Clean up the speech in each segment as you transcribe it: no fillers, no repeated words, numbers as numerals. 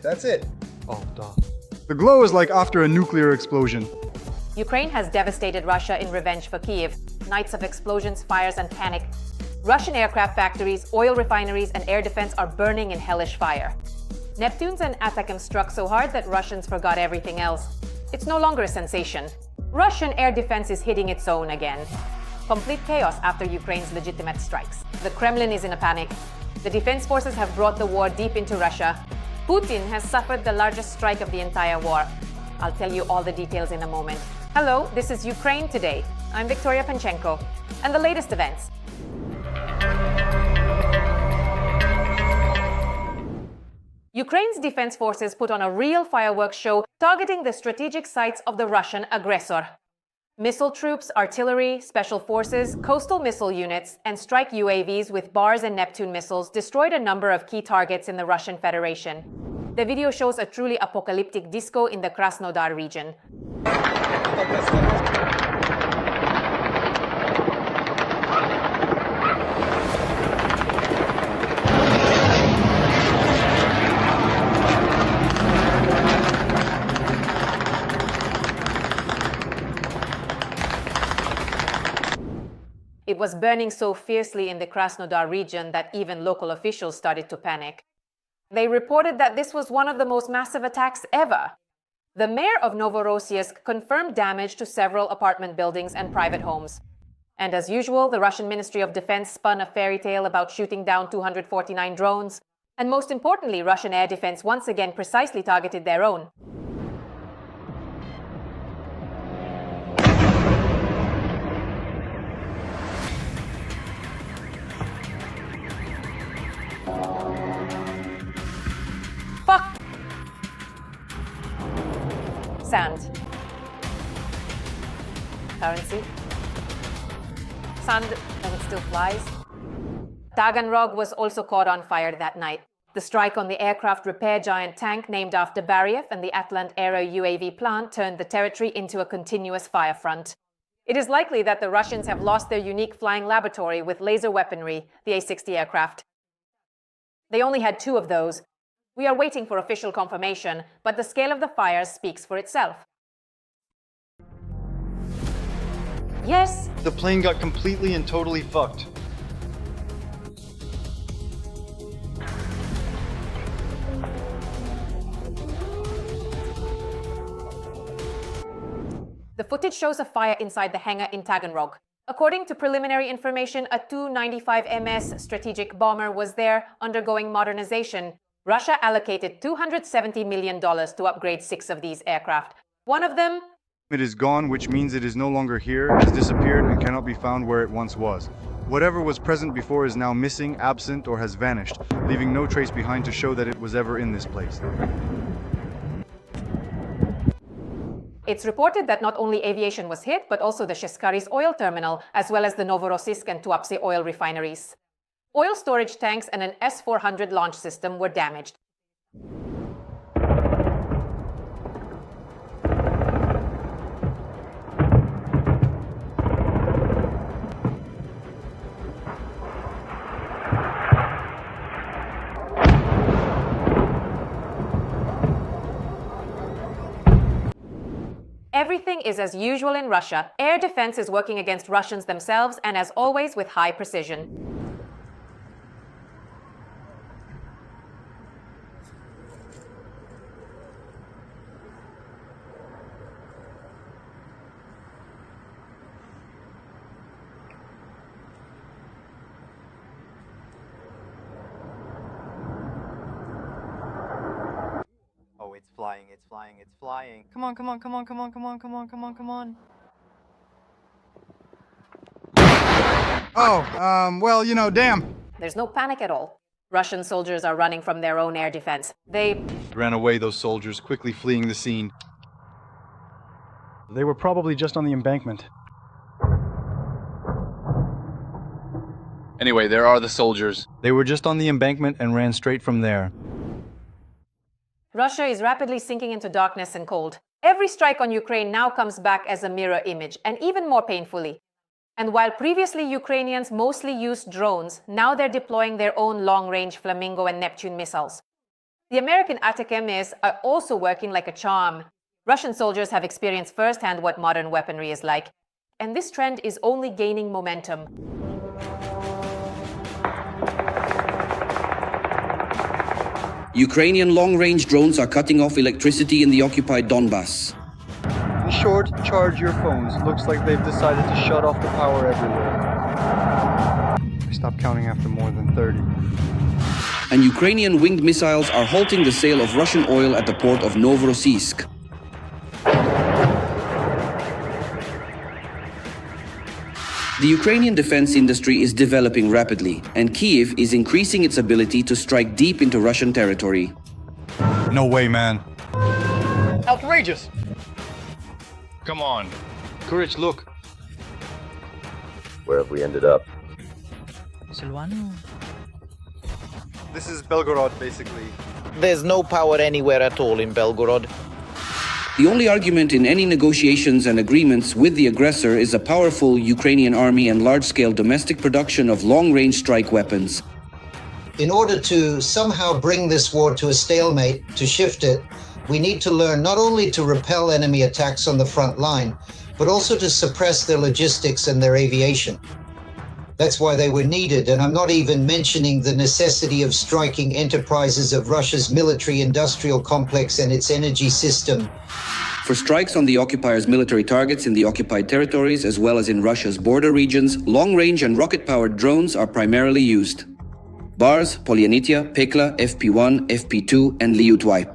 That's it. Oh, duh. The glow is like after a nuclear explosion. Ukraine has devastated Russia in revenge for Kyiv. Nights of explosions, fires, and panic. Russian aircraft factories, oil refineries, and air defense are burning in hellish fire. Neptunes and ATACMS struck so hard that Russians forgot everything else. It's no longer a sensation. Russian air defense is hitting its own again. Complete chaos after Ukraine's legitimate strikes. The Kremlin is in a panic. The defense forces have brought the war deep into Russia. Putin has suffered the largest strike of the entire war. I'll tell you all the details in a moment. Hello, this is Ukraine Today. I'm Victoria Panchenko, and the latest events. Ukraine's defense forces put on a real fireworks show targeting the strategic sites of the Russian aggressor. Missile troops, artillery, special forces, coastal missile units, and strike UAVs with Bars and Neptune missiles destroyed a number of key targets in the Russian Federation. The video shows a truly apocalyptic disco in the Krasnodar region. It was burning so fiercely in the Krasnodar region that even local officials started to panic. They reported that this was one of the most massive attacks ever. The mayor of Novorossiysk confirmed damage to several apartment buildings and private homes. And as usual, the Russian Ministry of Defense spun a fairy tale about shooting down 249 drones. And most importantly, Russian air defense once again precisely targeted their own. Fuck! Sand. Currency. Sand, and it still flies. Taganrog was also caught on fire that night. The strike on the aircraft repair giant tank named after Baryev and the Atlant Aero UAV plant turned the territory into a continuous fire front. It is likely that the Russians have lost their unique flying laboratory with laser weaponry, the A-60 aircraft. They only had 2 of those. We are waiting for official confirmation, but the scale of the fires speaks for itself. Yes? The plane got completely and totally fucked. The footage shows a fire inside the hangar in Taganrog. According to preliminary information, a Tu-95MS strategic bomber was there undergoing modernization. Russia allocated $270 million to upgrade 6 of these aircraft. One of them... It is gone, which means it is no longer here, has disappeared, and cannot be found where it once was. Whatever was present before is now missing, absent, or has vanished, leaving no trace behind to show that it was ever in this place. It's reported that not only aviation was hit, but also the Sheskari's oil terminal, as well as the Novorossiysk and Tuapse oil refineries. Oil storage tanks and an S-400 launch system were damaged. Everything is as usual in Russia. Air defense is working against Russians themselves, and as always with high precision. Oh, it's flying, it's flying, it's flying. Come on, come on, come on, come on, come on, come on, come on, come on. Oh, well, you know, damn. There's no panic at all. Russian soldiers are running from their own air defense. They Ran away, those soldiers, quickly fleeing the scene. They were probably just on the embankment. Anyway, there are the soldiers. They were just on the embankment and ran straight from there. Russia is rapidly sinking into darkness and cold. Every strike on Ukraine now comes back as a mirror image, and even more painfully. And while previously Ukrainians mostly used drones, now they're deploying their own long-range Flamingo and Neptune missiles. The American ATACMS are also working like a charm. Russian soldiers have experienced firsthand what modern weaponry is like, and this trend is only gaining momentum. Ukrainian long-range drones are cutting off electricity in the occupied Donbass. In short, charge your phones. Looks like they've decided to shut off the power everywhere. I stopped counting after more than 30. And Ukrainian winged missiles are halting the sale of Russian oil at the port of Novorossiysk. The Ukrainian defense industry is developing rapidly, and Kyiv is increasing its ability to strike deep into Russian territory. No way, man. Outrageous! Come on. Courage, look. Where have we ended up? This is Belgorod, basically. There's no power anywhere at all in Belgorod. The only argument in any negotiations and agreements with the aggressor is a powerful Ukrainian army and large-scale domestic production of long-range strike weapons. In order to somehow bring this war to a stalemate, to shift it, we need to learn not only to repel enemy attacks on the front line, but also to suppress their logistics and their aviation. That's why they were needed, and I'm not even mentioning the necessity of striking enterprises of Russia's military-industrial complex and its energy system. For strikes on the occupier's military targets in the occupied territories as well as in Russia's border regions, long-range and rocket-powered drones are primarily used. Bars, Polyanitya, Pekla, FP1, FP2, and Liutwy.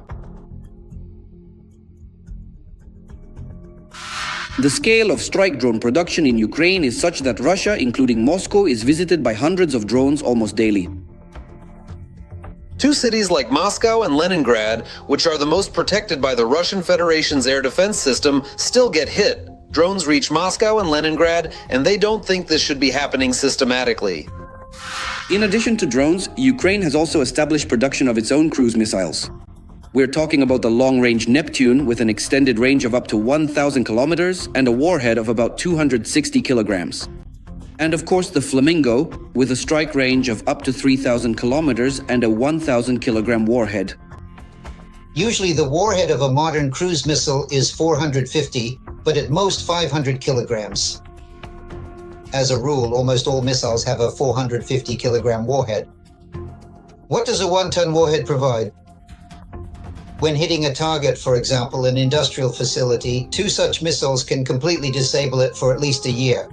The scale of strike drone production in Ukraine is such that Russia, including Moscow, is visited by hundreds of drones almost daily. Two cities like Moscow and Leningrad, which are the most protected by the Russian Federation's air defense system, still get hit. Drones reach Moscow and Leningrad, and they don't think this should be happening systematically. In addition to drones, Ukraine has also established production of its own cruise missiles. We're talking about the long-range Neptune with an extended range of up to 1,000 kilometers and a warhead of about 260 kilograms. And of course the Flamingo, with a strike range of up to 3,000 kilometers and a 1,000 kilogram warhead. Usually the warhead of a modern cruise missile is 450, but at most 500 kilograms. As a rule, almost all missiles have a 450 kilogram warhead. What does a 1-ton warhead provide? When hitting a target, for example, an industrial facility, 2 such missiles can completely disable it for at least a year.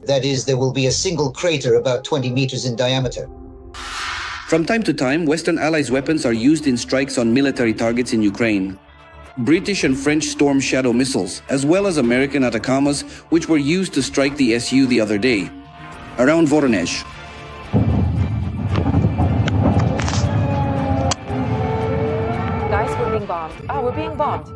That is, there will be a single crater about 20 meters in diameter. From time to time, Western Allies' weapons are used in strikes on military targets in Ukraine. British and French Storm Shadow missiles, as well as American ATACMS, which were used to strike the SU the other day, around Voronezh. Guys, we're being bombed. We're being bombed.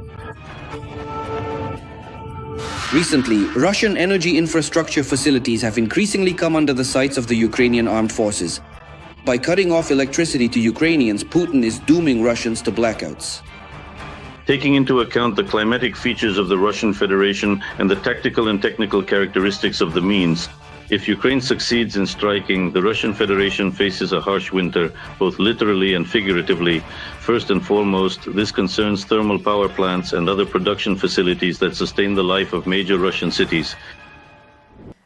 Recently, Russian energy infrastructure facilities have increasingly come under the sights of the Ukrainian armed forces. By cutting off electricity to Ukrainians, Putin is dooming Russians to blackouts. Taking into account the climatic features of the Russian Federation and the tactical and technical characteristics of the means, if Ukraine succeeds in striking, the Russian Federation faces a harsh winter, both literally and figuratively. First and foremost, this concerns thermal power plants and other production facilities that sustain the life of major Russian cities.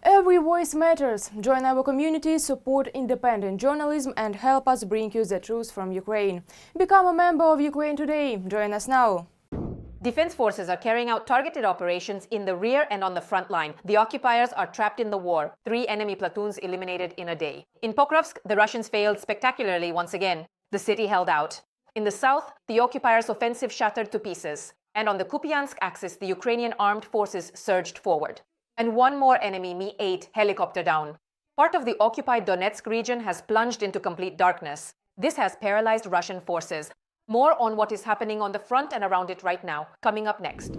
Every voice matters. Join our community, support independent journalism and help us bring you the truth from Ukraine. Become a member of Ukraine Today. Join us now. Defense forces are carrying out targeted operations in the rear and on the front line. The occupiers are trapped in the war. 3 enemy platoons eliminated in a day. In Pokrovsk, the Russians failed spectacularly once again. The city held out. In the south, the occupiers' offensive shattered to pieces. And on the Kupiansk axis, the Ukrainian armed forces surged forward. And one more enemy Mi-8 helicopter down. Part of the occupied Donetsk region has plunged into complete darkness. This has paralyzed Russian forces. More on what is happening on the front and around it right now, coming up next.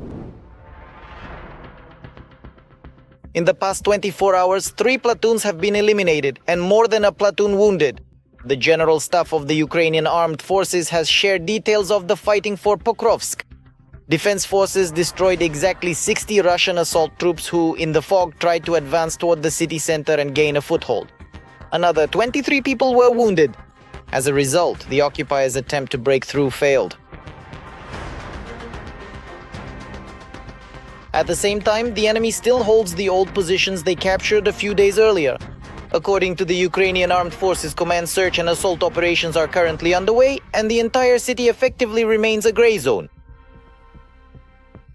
In the past 24 hours, 3 platoons have been eliminated and more than a platoon wounded. The General Staff of the Ukrainian Armed Forces has shared details of the fighting for Pokrovsk. Defense forces destroyed exactly 60 Russian assault troops who, in the fog, tried to advance toward the city center and gain a foothold. Another 23 people were wounded. As a result, the occupiers' attempt to break through failed. At the same time, the enemy still holds the old positions they captured a few days earlier. According to the Ukrainian Armed Forces Command, search and assault operations are currently underway, and the entire city effectively remains a gray zone.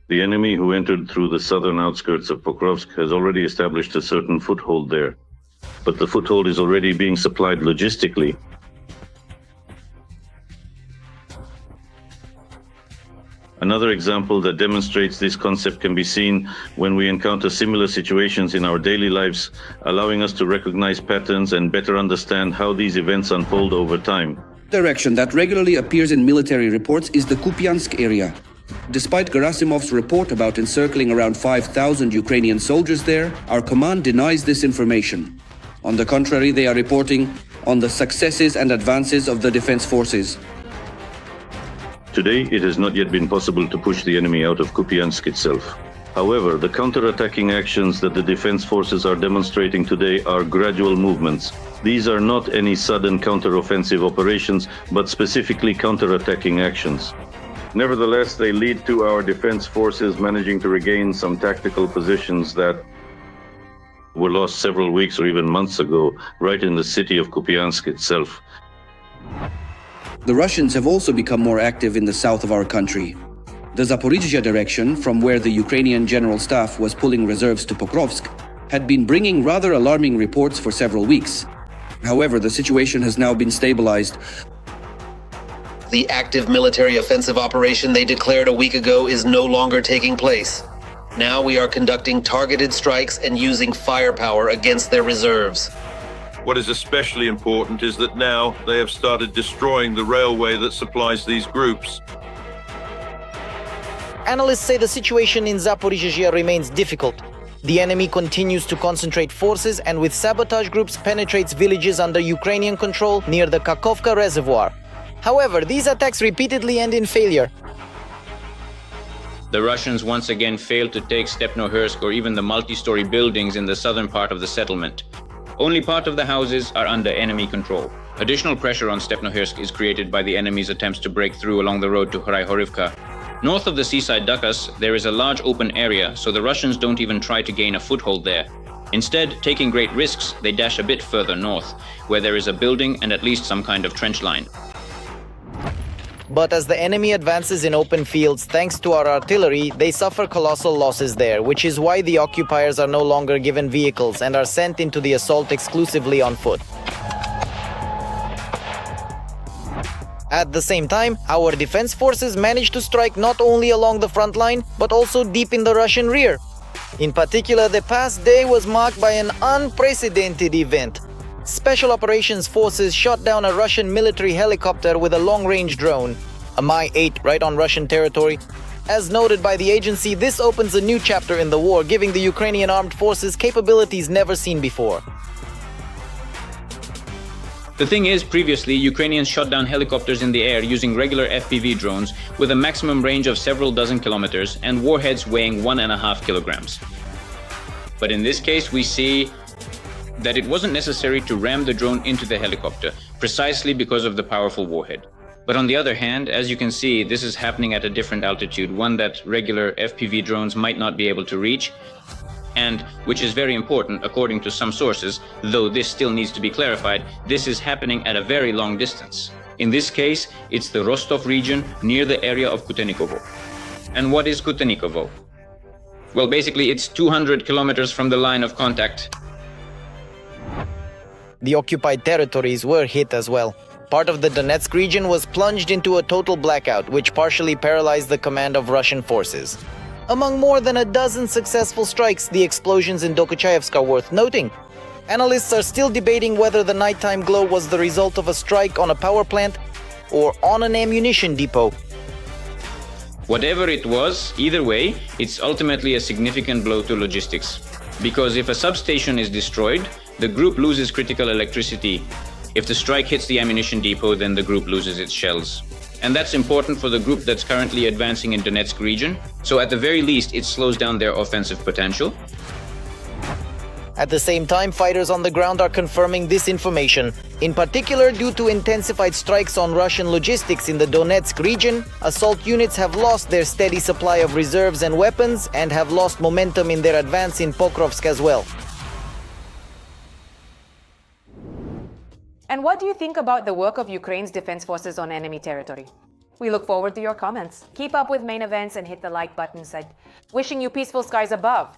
The enemy who entered through the southern outskirts of Pokrovsk has already established a certain foothold there. But the foothold is already being supplied logistically. Another example that demonstrates this concept can be seen when we encounter similar situations in our daily lives, allowing us to recognize patterns and better understand how these events unfold over time. Direction that regularly appears in military reports is the Kupiansk area. Despite Gerasimov's report about encircling around 5,000 Ukrainian soldiers there, our command denies this information. On the contrary, they are reporting on the successes and advances of the defense forces. Today, it has not yet been possible to push the enemy out of Kupiansk itself. However, the counter-attacking actions that the defense forces are demonstrating today are gradual movements. These are not any sudden counter-offensive operations, but specifically counter-attacking actions. Nevertheless, they lead to our defense forces managing to regain some tactical positions that were lost several weeks or even months ago, right in the city of Kupiansk itself. The Russians have also become more active in the south of our country. The Zaporizhzhia direction, from where the Ukrainian General Staff was pulling reserves to Pokrovsk, had been bringing rather alarming reports for several weeks. However, the situation has now been stabilized. The active military offensive operation they declared a week ago is no longer taking place. Now we are conducting targeted strikes and using firepower against their reserves. What is especially important is that now they have started destroying the railway that supplies these groups. Analysts say the situation in Zaporizhzhia remains difficult. The enemy continues to concentrate forces and with sabotage groups penetrates villages under Ukrainian control near the Kakhovka reservoir. However, these attacks repeatedly end in failure. The Russians once again failed to take Stepnohursk or even the multi-story buildings in the southern part of the settlement. Only part of the houses are under enemy control. Additional pressure on Stepnohursk is created by the enemy's attempts to break through along the road to Horivka. North of the seaside Dukas, there is a large open area, so the Russians don't even try to gain a foothold there. Instead, taking great risks, they dash a bit further north, where there is a building and at least some kind of trench line. But as the enemy advances in open fields thanks to our artillery, they suffer colossal losses there, which is why the occupiers are no longer given vehicles and are sent into the assault exclusively on foot. At the same time, our defense forces managed to strike not only along the front line, but also deep in the Russian rear. In particular, the past day was marked by an unprecedented event. Special Operations Forces shot down a Russian military helicopter with a long-range drone, a Mi-8 right on Russian territory. As noted by the agency, this opens a new chapter in the war, giving the Ukrainian armed forces capabilities never seen before. The thing is, previously, Ukrainians shot down helicopters in the air using regular FPV drones with a maximum range of several dozen kilometers and warheads weighing 1.5 kilograms. But in this case, we see that it wasn't necessary to ram the drone into the helicopter, precisely because of the powerful warhead. But on the other hand, as you can see, this is happening at a different altitude, one that regular FPV drones might not be able to reach, and which is very important according to some sources, though this still needs to be clarified, this is happening at a very long distance. In this case, it's the Rostov region near the area of Kutenikovo. And what is Kutenikovo? Well, basically it's 200 kilometers from the line of contact. The occupied territories were hit as well. Part of the Donetsk region was plunged into a total blackout, which partially paralyzed the command of Russian forces. Among more than a dozen successful strikes, the explosions in Dokuchayevsk are worth noting. Analysts are still debating whether the nighttime glow was the result of a strike on a power plant or on an ammunition depot. Whatever it was, either way, it's ultimately a significant blow to logistics. Because if a substation is destroyed, the group loses critical electricity. If the strike hits the ammunition depot, then the group loses its shells. And that's important for the group that's currently advancing in Donetsk region, so at the very least it slows down their offensive potential. At the same time, fighters on the ground are confirming this information. In particular, due to intensified strikes on Russian logistics in the Donetsk region, assault units have lost their steady supply of reserves and weapons and have lost momentum in their advance in Pokrovsk as well. And what do you think about the work of Ukraine's defense forces on enemy territory? We look forward to your comments. Keep up with main events and hit the like button. Wishing you peaceful skies above.